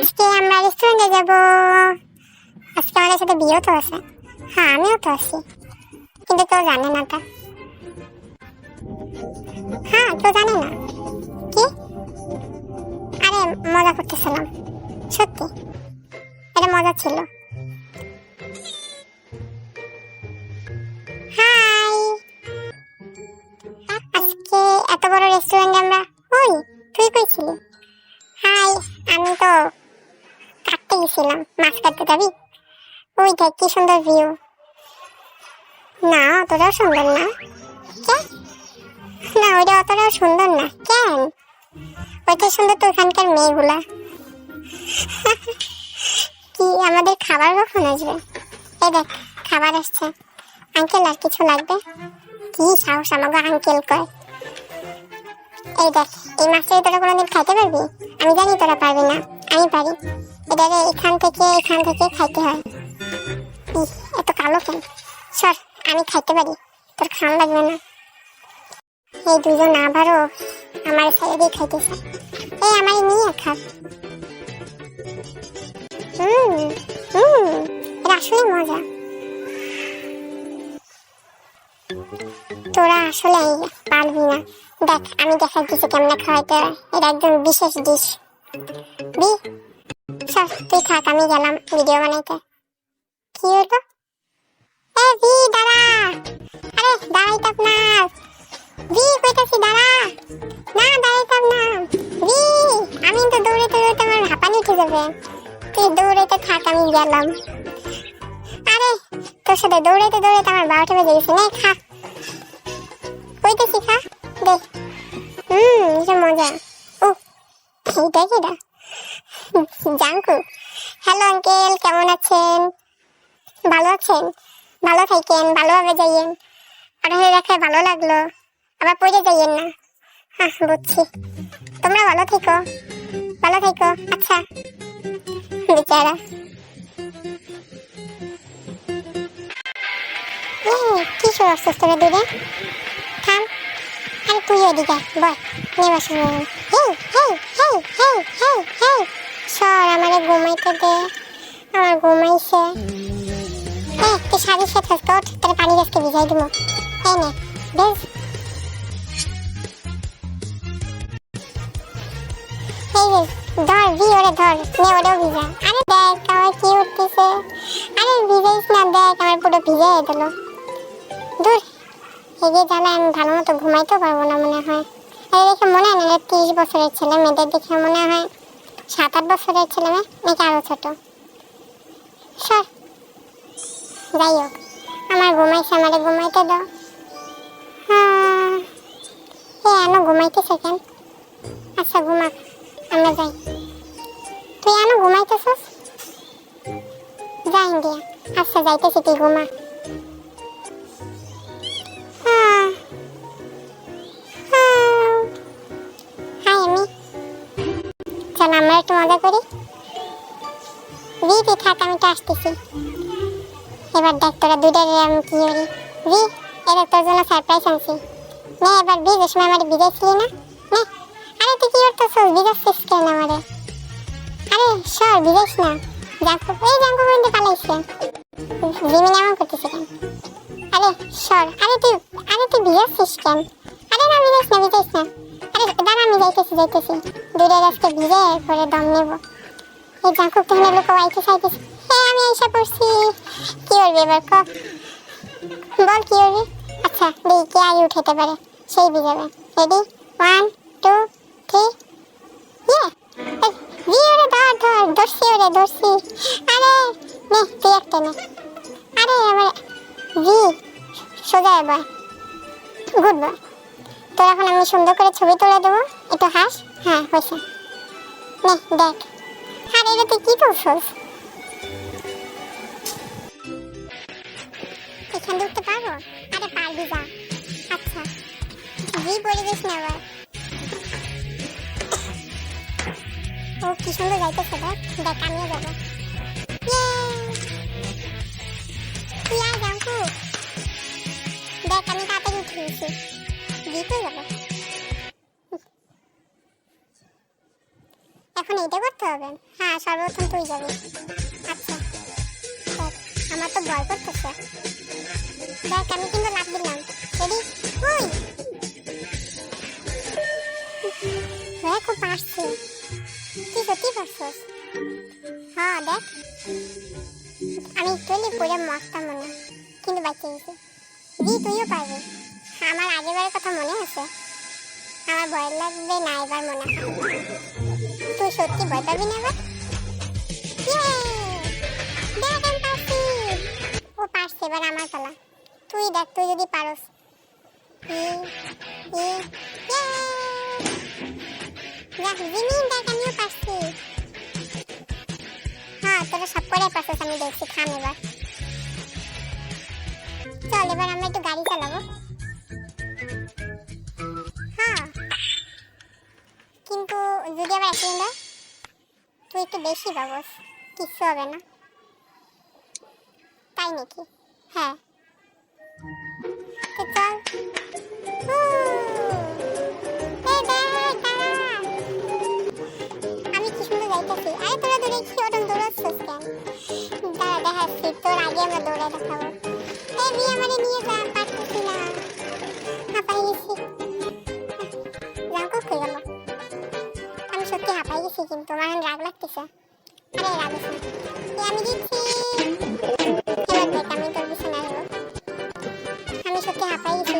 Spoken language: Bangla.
আজকে আমরা রেস্টুরেন্টে যাব। আজকে আমাদের সাথে বিয়েও তো আছে। হ্যাঁ, আমিও তো আছি, কিন্তু কেউ জানে না তা। হ্যাঁ, কেউ জানে না। কি? আরে মজা করতেছিলাম, সত্যি এটা মজা ছিল। হাই, আজকে এত বড় রেস্টুরেন্টে আমরা। ওই তুই কই ছিলি? হাই, আমি তো কাটতে গেছিলাম। মাছ কাটতে যাবি? ওই দেখ কি সুন্দর ভিউ। না, অতটাও সুন্দর না। কে? না, ওইটা অতটাও সুন্দর না। কেন? ওইটা সুন্দর তো ওখানকার মেয়েগুলা। কি আমাদের খাবার কখন আসবে? এই দেখ খাবার আসছে। আঙ্কেল আর কিছু লাগবে? কি সাহস আমাকে আঙ্কেল কয়। এই দেখ, এই মাছটা তোরা কোনোদিন খাইতে পারবি? আমি জানি তোরা পারবি না, আমি পারি। এটাকে এখান থেকে খাইতে হয়। এত কালো কেন? সর, আমি খাইতে পারি, তোর খাওয়া লাগবে না। এই দুজন আবারও আমার সাইডে খাইতেছে। এই আমার নিয়ে খা। এটা আসলে মজা। তোরা আসলে পারবি না। দেখ আমি দেখাই দিচ্ছি কেমনে খাওয়াইতে হয়। এটা একদম বিশেষ ডিশ। বি সর, তুই থাক, আমি গেলাম ভিডিও বানাইতে। কি হলো? এ বি দাঁড়া। আরে দাঁড়াইতাম না। বি কইতাছি দাঁড়া। না দাঁড়াইতাম না। বি আমি তো দৌড়াইতে আমার হাঁপানি উঠে যাবে। তুই দৌড়াইতে থাক, আমি গেলাম। আরে তোর সাথে দৌড়াইতে আমার 12টা বেজে গেছে। নে খা, কইতেছি খা দে। এটা মজা। ও এইটা কিটা? জাঙ্কু। হ্যালো আঙ্কেল, কেমন আছেন? ভালো আছেন? ভালো থাকেন, ভালোভাবে যাইয়েন। আপনাদের দেখায় ভালো লাগলো। আবার পড়ে যাইয়েন না। হ্যাঁ বুঝছি। তোমরা ভালো থেকো, ভালো থেকো। আচ্ছা বেচারা। কি সব আসছিস তোরা দূরে? থাম। আরে তুই এদিকে বল, নিয়ে বসে। সর, আমারে ঘুমাইতে দে, আমার ঘুমাইছে। তুই শাড়ির সাথে তোর তাহলে পানি গাছকে ভিজাই দিব। এই নে বেশ। এই যে ধর ভি, ওরে ধর, নে ওরেও ভিজা। আরে দেখ আমার কি উঠতেছে। আরে ভিজাইস না, দেখ আমার পুরো ভিজাই দিল। দূর, এগিয়ে জ্বালা, আমি ভালো মতো ঘুমাইতেও পারবো না মনে হয়। এই দেখে মনে হয় না 30 বছরের ছেলে। মেয়েদের দেখে মনে হয় 7-8 বছরের ছেলে মেয়ে, নাকি আরো ছোট। সর, যাই হোক আমার ঘুমাইছে, আমারে ঘুমাইতে দাও। হ্যাঁ এনো ঘুমাইতেছে কেন? আচ্ছা ঘুমাক, আমরা যাই। তুই এনো ঘুমাইতেছিস? যাই দিয়া। আচ্ছা যাইতেছি, তুই ঘুমা। চল আমরা একটু মজা করি। তুই থাক, আমি তো আসতেছি। এবার দেখ তোরা দুইটারে আমি কি করি। এটা তোর জন্য সারপ্রাইজ আনছি। নে এবার যে সময় আমার ভিজাইছিলি না, নে। আরে তুই কি করতেছিস? ভিজাচ্ছিস কেন আমারে? আরে সর, ভিজাইস না। জাঙ্কু বন্ধু পালাইছে। জিমিন এমন করতেছে কেন? আরে সর। আরে তুই ভিজাচ্ছিস কেন? আরে না ভিজাইস না। আরে দাঁড়া, আমি যাইতেছি। দূরে রাস্তায় ভিজে এরপরে দম নেব। এই জাঙ্কু তুমি লোক আইতে চাইতেছি। আমি আইসা পড়ছি। কি করবি এবার ক? বল কি করবি? আচ্ছা দেখি কে আগে উঠাইতে পারে, সেই ভিজাবে। রেডি 1 2 3। ওরে ধরছি। আরে নে তুই একটা নে। আরে আমার সোজা এবার। Good boy. তো এখন আমি সুন্দর করে ছবি তুলে দেবো, একটু হাস। হ্যাঁ হয়েছে। নে দেখ। আরে এটা তুই কি করছিস? এখান উঠতে পারবো? আরে পারবি যা। আচ্ছা পড়ে গেছ না আবার। ও কি সুন্দর যাইতেছে, দেখ আমিও যাবো। জাঙ্কু দেখ আমি তাড়াতাড়ি উঠে গেছি। জিতে যাবো। এখন এইটা করতে হবে? হ্যাঁ, সর্বপ্রথম তুই যাবি। আচ্ছা, দেখ, আমার তো ভয় করতেছে। দেখ, আমি কিন্তু লাফ দিলাম। রেডি? ওই হ্যাঁ, খুব পারছি। তুই সত্যি পারছস? হ্যাঁ, দেখ, আমি একটু পরে মরতাম মনে, কিন্তু বাঁচিয়ে গেছি। জি, তুইও পারবি। আমার আগেরবারের কথা মনে আছে? আমার ভয় লাগবে না এবার মনে হয়। তুই সত্যি ভয় পাবি না এবার? দেখ, আমি পারছি। ও পারছে, এবার আমার পালা। তুই দেখ, তুই যদি পারস। ই, ই, ইয়ে! দেখ, জিমিন, দেখ, আমিও পারছি। হ্যাঁ, তোরা সব করে পারছিস, আমি দেখছি। থাম এবার। চল, এবার আমরা একটু গাড়ি চালাবো। হ্যাঁ, কিন্তু যদি আবার অ্যাক্সিডেন্ট হয়? তুই একটু বেশি ভাবস, কিচ্ছু হবে না। তাই নাকি? হ্যাঁ, তো চল। হু! এই দেখ, দাঁড়া। আমি কি সুন্দর যাইতেছি। আরে তোরা দূরে কি ওরকম দৌড়াচ্ছিস কেন? দাঁড়া, দেখাচ্ছি, তোর আগে আমরা দৌড়ে দেখাবো। এই মেয়ে, আমারে নিয়ে যা, পারতেছি না। হাঁপাই গেছি। জাঙ্কুক হয়ে গেল। আমি সত্যি হাঁপাই গেছি, কিন্তু আমার এখন রাগ লাগতেছে। আরে রাগিস না। আমি দিচ্ছি। এবার দেখ, আমি তোর পিছনে আসবো। আমি সত্যি হাঁপাই গেছি।